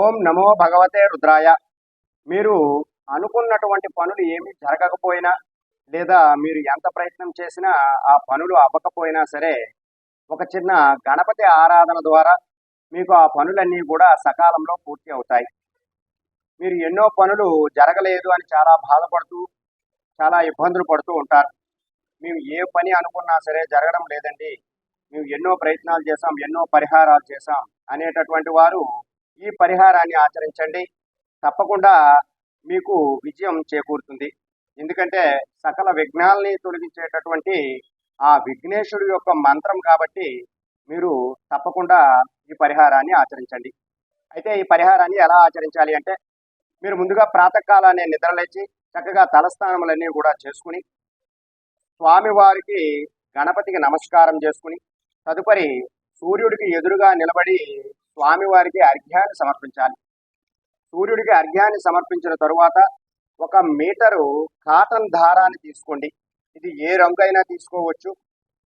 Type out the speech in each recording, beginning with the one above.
ఓం నమో భగవతే రుద్రాయ. మీరు అనుకున్నటువంటి పనులు ఏమీ జరగకపోయినా లేదా మీరు ఎంత ప్రయత్నం చేసినా ఆ పనులు అవ్వకపోయినా సరే, ఒక చిన్న గణపతి ఆరాధన ద్వారా మీకు ఆ పనులన్నీ కూడా సకాలంలో పూర్తి అవుతాయి. మీరు ఎన్నో పనులు జరగలేదు అని చాలా బాధపడుతూ చాలా ఇబ్బందులు పడుతూ ఉంటారు. మేము ఏ పని అనుకున్నా సరే జరగడం లేదండి, మేము ఎన్నో ప్రయత్నాలు చేసాం, ఎన్నో పరిహారాలు చేసాం అనేటటువంటి వారు ఈ పరిహారాన్ని ఆచరించండి. తప్పకుండా మీకు విజయం చేకూరుతుంది. ఎందుకంటే సకల విఘ్నాల్ని తొలగించేటటువంటి ఆ విఘ్నేశ్వరుడు యొక్క మంత్రం కాబట్టి మీరు తప్పకుండా ఈ పరిహారాన్ని ఆచరించండి. అయితే ఈ పరిహారాన్ని ఎలా ఆచరించాలి అంటే, మీరు ముందుగా ప్రాతకాలాన్ని నిద్రలేచి చక్కగా తలస్నానములన్నీ కూడా చేసుకుని స్వామివారికి గణపతికి నమస్కారం చేసుకుని తదుపరి సూర్యుడికి ఎదురుగా నిలబడి స్వామివారికి అర్ఘ్యాన్ని సమర్పించాలి. సూర్యుడికి అర్ఘ్యాన్ని సమర్పించిన తరువాత 1 మీటరు కాటన్ దారాన్ని తీసుకోండి. ఇది ఏ రంగు అయినా తీసుకోవచ్చు,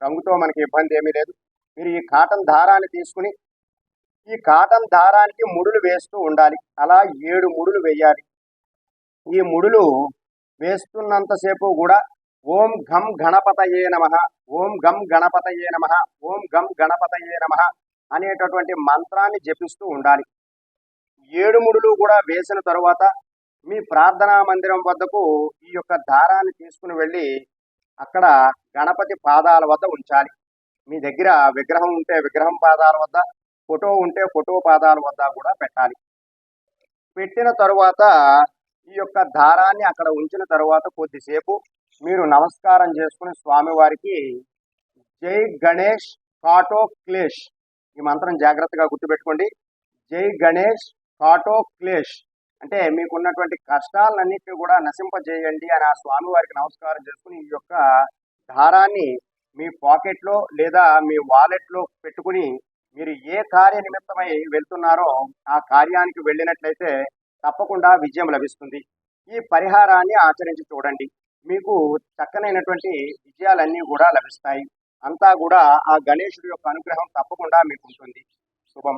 రంగుతో మనకి ఇబ్బంది ఏమీ లేదు. మీరు ఈ కాటన్ దారాన్ని తీసుకుని ఈ కాటన్ దారానికి ముడులు వేస్తూ ఉండాలి. అలా 7 ముడులు వేయాలి. ఈ ముడులు వేస్తున్నంతసేపు కూడా ఓం ఘం గణపతయే నమః, ఓం గం గణపతయే నమః, ఓం గం గణపతయే నమః అనేటటువంటి మంత్రాన్ని జపిస్తూ ఉండాలి. 7 ముడులు కూడా వేసిన తరువాత మీ ప్రార్థనా మందిరం వద్దకు ఈ యొక్క దారాన్ని తీసుకుని వెళ్ళి అక్కడ గణపతి పాదాల వద్ద ఉంచాలి. మీ దగ్గర విగ్రహం ఉంటే విగ్రహం పాదాల వద్ద, ఫోటో ఉంటే ఫోటో పాదాల వద్ద కూడా పెట్టాలి. పెట్టిన తరువాత ఈ యొక్క దారాన్ని అక్కడ ఉంచిన తరువాత కొద్దిసేపు మీరు నమస్కారం చేసుకుని స్వామివారికి జై గణేష్ కాటో క్లేష్, ఈ మంత్రం జాగ్రత్తగా గుర్తుపెట్టుకోండి. జై గణేష్ కాటో క్లేష్ అంటే మీకున్నటువంటి కష్టాలన్నింటినీ కూడా నశింపజేయండి అని ఆ స్వామివారికి నమస్కారం చేసుకుని ఈ యొక్క దారాన్ని మీ పాకెట్లో లేదా మీ వాలెట్లో పెట్టుకుని మీరు ఏ కార్య నిమిత్తమై వెళ్తున్నారో ఆ కార్యానికి వెళ్ళినట్లయితే తప్పకుండా విజయం లభిస్తుంది. ఈ పరిహారాన్ని ఆచరించి చూడండి, మీకు చక్కనైనటువంటి విజయాలన్నీ కూడా లభిస్తాయి. అంతా కూడా ఆ గణేశుడి యొక్క అనుగ్రహం తప్పకుండా మీకు ఉంటుంది. శుభం.